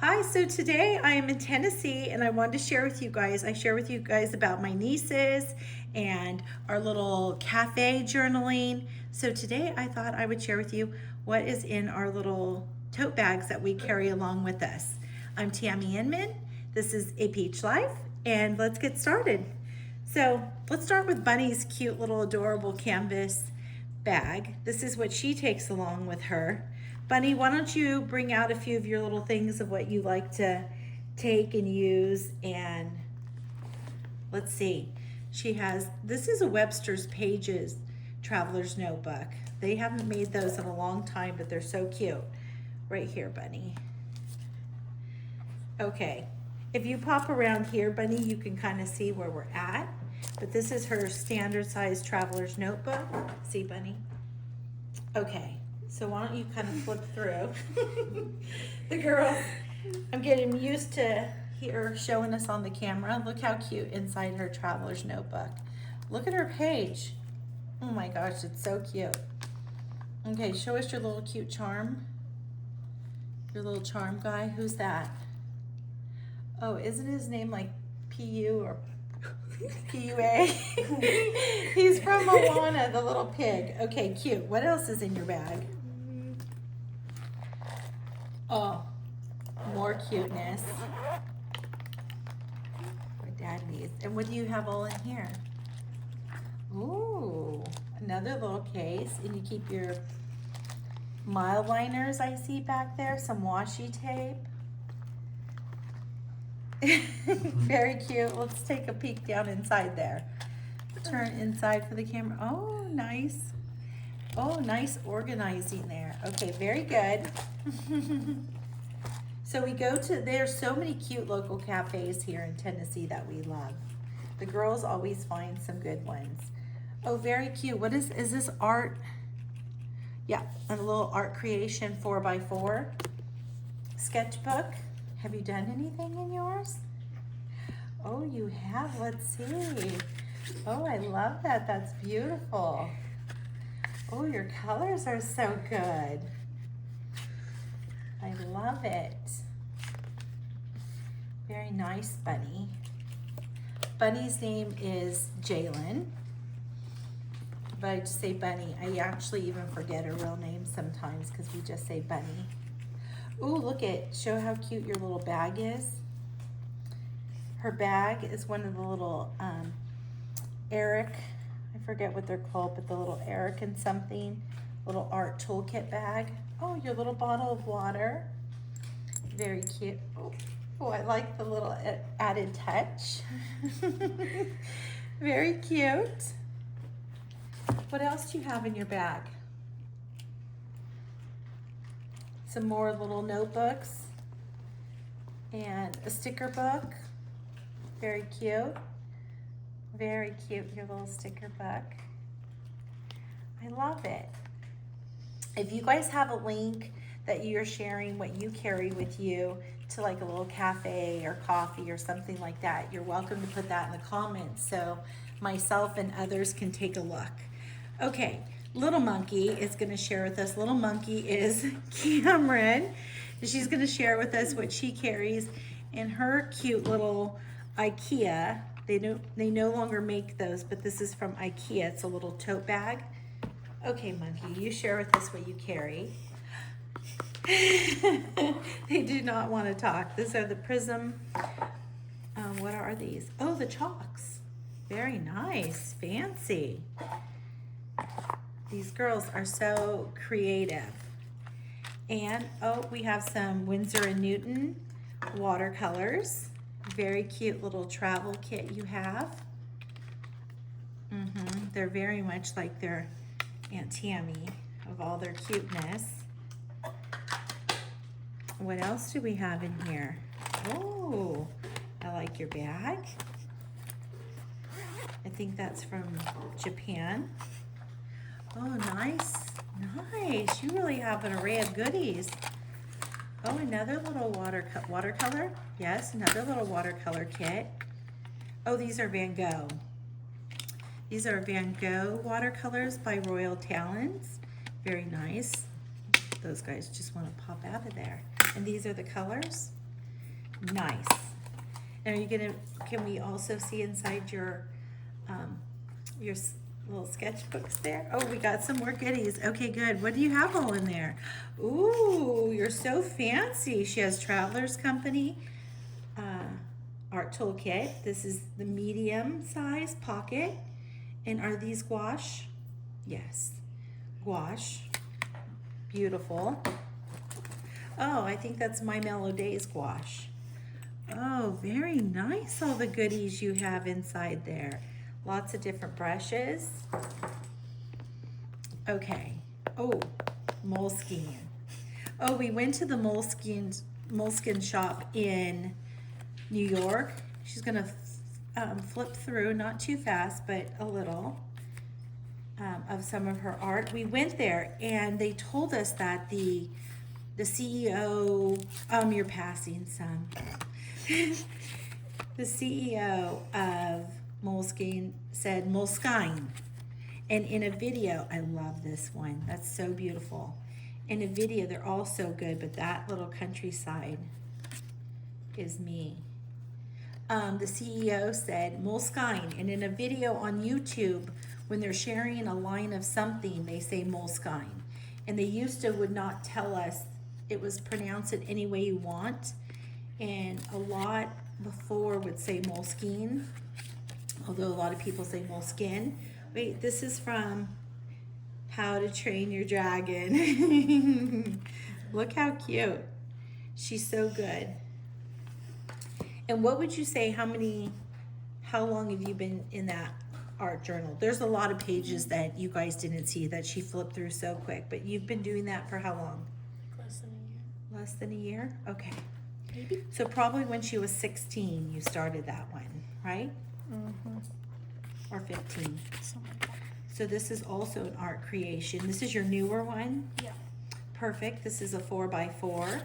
Hi, so today I am in Tennessee and I wanted to share with you guys. I share with you guys about my nieces and our little cafe journaling. So today I thought I would share with you what is in our little tote bags that we carry along with us. I'm Tammy Inman. This is A Peach Life, and let's get started. So let's start with Bunny's cute little adorable canvas bag. This is what she takes along with her. Bunny, why don't you bring out a few of your little things of what you like to take and use, and let's see. She has, this is a Webster's Pages traveler's notebook. They haven't made those in a long time, but they're so cute. Right here, Bunny. Okay, if you pop around here, Bunny, you can kind of see where we're at. But this is her standard size traveler's notebook. See, Bunny? Okay, so why don't you kind of flip through. The girls, I'm getting used to her showing us on the camera. Look how cute inside her traveler's notebook. Look at her page. Oh my gosh, it's so cute. Okay, show us your little cute charm. Your little charm guy. Who's that? Oh, isn't his name like P.U. or P.U.A.? He's from Moana, the little pig. Okay, cute. What else is in your bag? Oh, more cuteness. What Dad needs. And what do you have all in here? Ooh, another little case. And you keep your mile liners, I see back there. Some washi tape. Very cute. Let's take a peek down inside there. Turn inside for the camera. Oh, nice. Oh, nice organizing there. Okay, very good. So we go to, there's so many cute local cafes here in Tennessee that we love. The girls always find some good ones. Oh, very cute. What is this art? Yeah, a little art creation 4x4 sketchbook. Have you done anything in yours? Oh, you have. Let's see. Oh, I love that. That's beautiful. Oh, your colors are so good. I love it. Very nice, Bunny. Bunny's name is Jalen. But I just say Bunny. I actually even forget her real name sometimes because we just say Bunny. Ooh, look at, show how cute your little bag is. Her bag is one of the little Eric, I forget what they're called, but the little Eric and something, little art toolkit bag. Oh, your little bottle of water. Very cute. Oh, I like the little added touch. Very cute. What else do you have in your bag? Some more little notebooks and a sticker book. Very cute. Very cute, your little sticker book. I love it. If you guys have a link that you're sharing what you carry with you to like a little cafe or coffee or something like that, you're welcome to put that in the comments so myself and others can take a look. Okay. Little Monkey is going to share with us. Little Monkey is Cameron. She's going to share with us what she carries in her cute little IKEA. They no longer make those, but this is from IKEA. It's a little tote bag. Okay, Monkey, you share with us what you carry. They do not want to talk. These are the Prism. What are these? Oh, the chalks. Very nice. Fancy. These girls are so creative. And, oh, we have some Winsor & Newton watercolors. Very cute little travel kit you have. They're very much like their Aunt Tammy of all their cuteness. What else do we have in here? Oh, I like your bag. I think that's from Japan. Oh, nice, nice. You really have an array of goodies. Oh, another little watercolor. Yes, another little watercolor kit. Oh, these are Van Gogh. These are Van Gogh watercolors by Royal Talons. Very nice. Those guys just want to pop out of there. And these are the colors. Nice. And are you gonna, can we also see inside your little sketchbooks there? Oh, we got some more goodies. Okay, good. What do you have all in there? Ooh, you're so fancy. She has Traveler's Company art toolkit. This is the medium size pocket. And are these gouache? Yes, gouache. Beautiful. Oh, I think that's My Mellow Days gouache. Oh, very nice, all the goodies you have inside there. Lots of different brushes. Okay. Oh, Moleskine. Oh, we went to the Moleskine shop in New York. She's gonna flip through, not too fast, but a little, of some of her art. We went there and they told us that the CEO, you're passing some. The CEO of Moleskine said Moleskine. And in a video, I love this one. That's so beautiful. In a video, they're all so good, but that little countryside is me. The CEO said Moleskine, and in a video on YouTube, when they're sharing a line of something, they say Moleskine. And they used to would not tell us, it was pronounce it any way you want. And a lot before would say Moleskine, although a lot of people say Moleskine. Wait, this is from How to Train Your Dragon. Look how cute. She's so good. And what would you say, how long have you been in that art journal? There's a lot of pages that you guys didn't see that she flipped through so quick, but you've been doing that for how long? Less than a year. Less than a year? Okay. Maybe. So probably when she was 16, you started that one, right? Mm-hmm. Or 15. Something like that. So this is also an art creation. This is your newer one? Yeah. Perfect. This is a 4x4.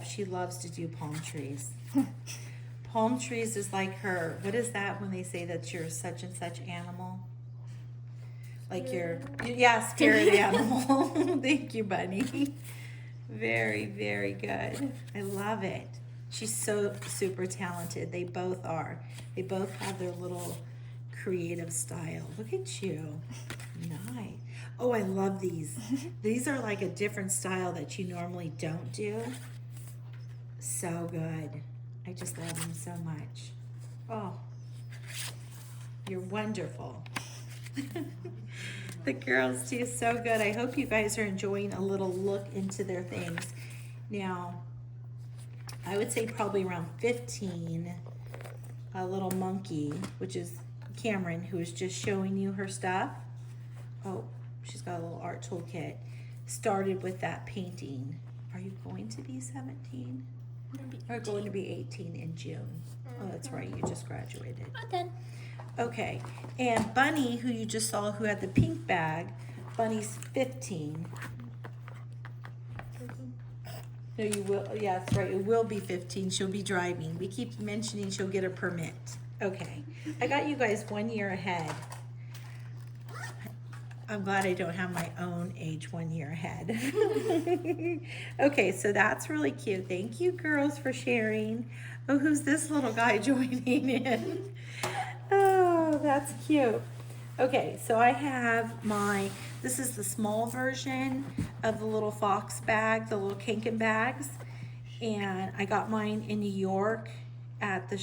She loves to do palm trees. Palm trees is like her, what is that when they say that you're such and such animal? Like spirit animal. Thank you, Bunny. Very, very good. I love it. She's so super talented. They both are. They both have their little creative style. Look at you. Nice. Oh, I love these. These are like a different style that you normally don't do. So good. I just love them so much. Oh, you're wonderful. The girls do so good. I hope you guys are enjoying a little look into their things. Now, I would say probably around 15, a little monkey, which is Cameron, who is just showing you her stuff. Oh, she's got a little art toolkit. Started with that painting. Are you going to be 17? We're going to be 18 in June. Oh, that's right. You just graduated. Not done. Okay. And Bunny, who you just saw, who had the pink bag, Bunny's 15. No, you will. Yeah, that's right. It will be 15. She'll be driving. We keep mentioning she'll get a permit. Okay. I got you guys 1 year ahead. I'm glad I don't have my own age 1 year ahead. Okay, so that's really cute. Thank you, girls, for sharing. Oh, who's this little guy joining in? Oh, that's cute. Okay, so I have this is the small version of the little fox bag, the little Kanken bags. And I got mine in New York at the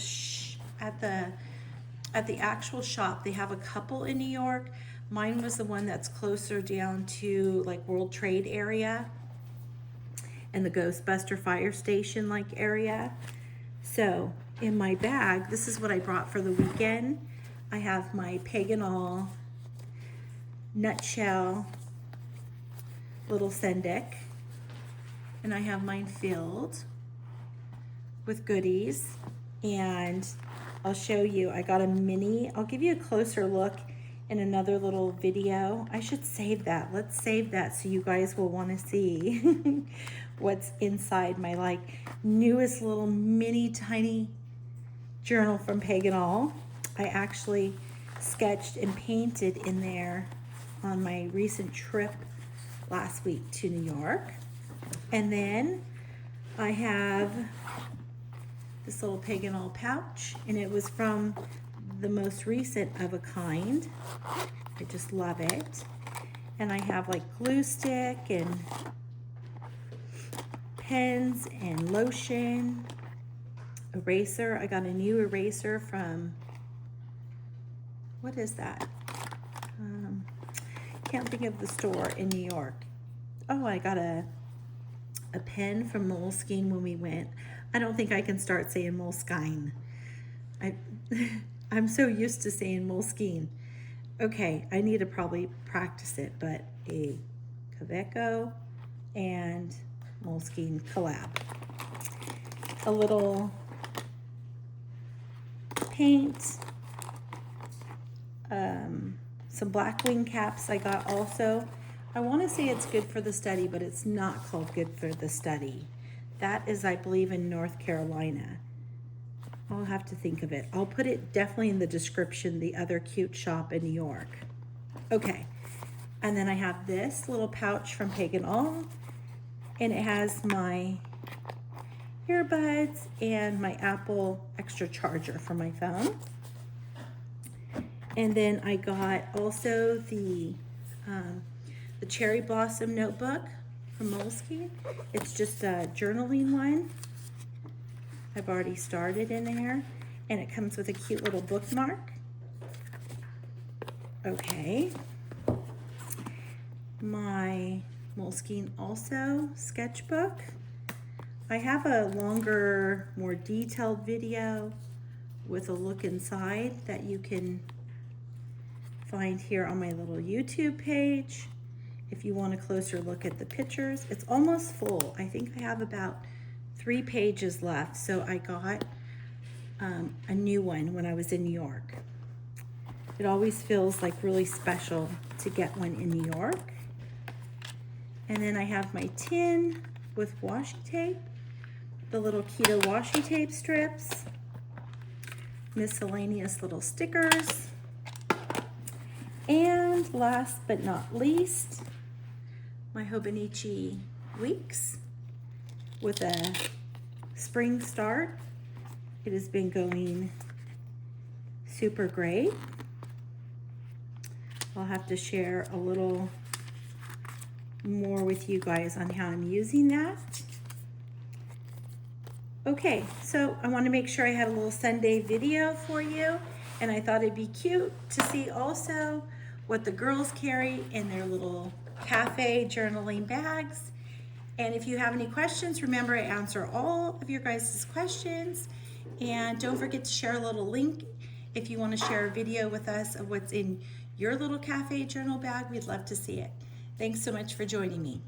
actual shop. They have a couple in New York. Mine was the one that's closer down to like World Trade area and the Ghostbuster fire station like area. So in my bag, this is what I brought for the weekend. I have my Pagan All nutshell little Sendic, and I have mine filled with goodies. And I'll show you, I got a mini, I'll give you a closer look in another little video. I should save that. Let's save that so you guys will want to see what's inside my like newest little mini tiny journal from Pagan All. I actually sketched and painted in there on my recent trip last week to New York. And then I have this little pagan all pouch, and it was from the most recent of a kind. I just love it. And I have like glue stick and pens and lotion, eraser. I got a new eraser from, what is that? Can't think of the store in New York. Oh, I got a pen from Moleskine when we went. I don't think I can start saying Moleskine. I'm so used to saying Moleskine. Okay, I need to probably practice it, but a Café and Moleskine collab. A little paint, some black wing caps I got also. I want to say it's good for the study, but it's not called good for the study. That is, I believe, in North Carolina. I'll have to think of it. I'll put it definitely in the description, the other cute shop in New York. Okay, and then I have this little pouch from Pagan All, and it has my earbuds and my Apple extra charger for my phone. And then I got also the Cherry Blossom notebook from Moleskine. It's just a journaling one. I've already started in there, and it comes with a cute little bookmark. Okay. My Moleskine also sketchbook. I have a longer, more detailed video with a look inside that you can find here on my little YouTube page if you want a closer look at the pictures. It's almost full. I think I have about 3 pages left, so I got a new one when I was in New York. It always feels like really special to get one in New York. And then I have my tin with washi tape, the little keto washi tape strips, miscellaneous little stickers, and last but not least, my Hobonichi Weeks with a spring start. It has been going super great. I'll have to share a little more with you guys on how I'm using that. Okay, so I want to make sure I had a little Sunday video for you, and I thought it'd be cute to see also what the girls carry in their little cafe journaling bags. And if you have any questions, remember I answer all of your guys' questions. And don't forget to share a little link if you want to share a video with us of what's in your little cafe journal bag. We'd love to see it. Thanks so much for joining me.